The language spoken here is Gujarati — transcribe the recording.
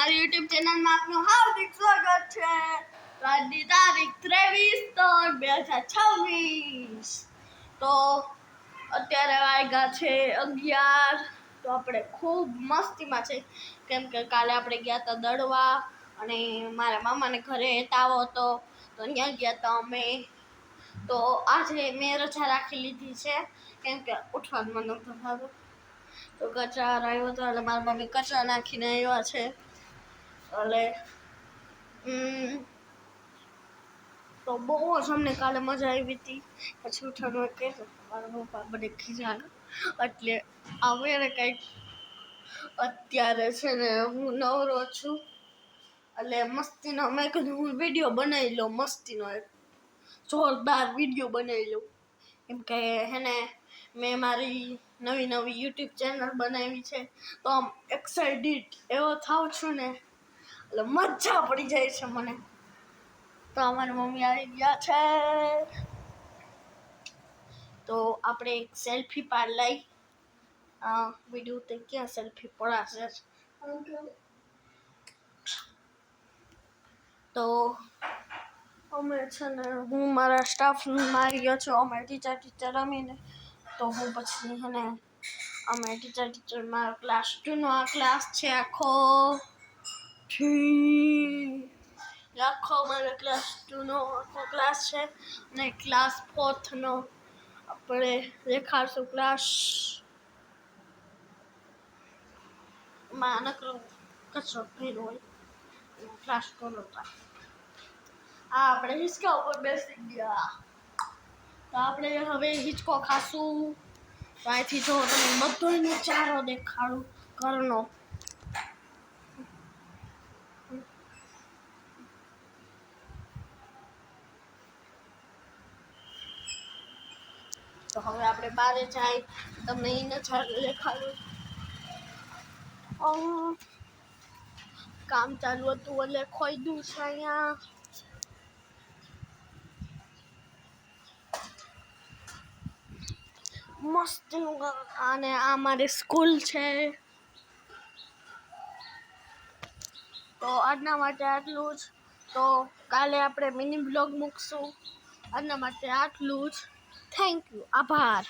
મારી યુટ્યુબ ચેનલમાં આપનું હાર્દિક સ્વાગત છે. આજની તારીખ 23/3/2026. તો અત્યારે વાગ્યા છે 11. તો આપણે ખૂબ મસ્તીમાં છે કેમ કે કાલે આપણે ગયા હતા દડવા અને મારા મામાને ઘરે તાવો હતો તો ત્યાં ગયા હતા અમે. તો આજે મેં રજા રાખી લીધી છે કેમ કે ઉઠવાનું મને નહોતું થતું. તો કચરા આવ્યો હતો એટલે મારા મમ્મી કચરા નાખીને આવ્યા છે. એટલે તો બહુ જ અમને કાલે મજા આવી હતી. પછી ઉઠવાનું કે મારા પપ્પા મને ખીજાણા એટલે અમે ને કંઈક અત્યારે છે ને હું નવરો છું એટલે મસ્તીનો મેં કીધું હું વિડીયો બનાવી લઉં, મસ્તીનો એક જોરદાર વિડીયો બનાવી લઉં કેમ કે હેને મેં મારી નવી યુટ્યુબ ચેનલ બનાવી છે તો આમ એક્સાઇટેડ એવો થાવ છું ને એટલે મજા પડી જાય છે મને. તો અમારી મમ્મી આવી ગયા છે તો આપણે એક સેલ્ફી પાડ લઈ. વિડીયો તે ક્યાં સેલ્ફી પડાશે. તો અમે છે ને હું મારા સ્ટાફનું મારી ગયો છું. અમે ટીચર રમીને તો હું પછી છે ને અમે ટીચર મારો ક્લાસ 2નો આ ક્લાસ છે આખો મારો ક્લાસ 2નો આખો ક્લાસ છે અને ક્લાસ 4નો આપણે દેખાડશું ક્લાસ માં નકરો કચરો ભર્યો હોય ક્લાસ 2નો. આપણે હિંચકા ઉપર બેસી ગયા તો આપણે હવે હિંચકો ખાશું. તો અહીંથી જો તમે બધોયનો ચારો દેખાડું ઘરનો. તો હવે આપણે બહાર જાય તમને એ નજારો દેખાડું. કામ ચાલુ હતું એટલે ખોઈદું છે અહીંયા. મસ્ત અને આ મારી સ્કૂલ છે. તો આજના માટે આટલું જ. તો કાલે આપણે મિની બ્લોગ મૂકશું. આજના માટે આટલું જ. થેન્ક યુ, આભાર.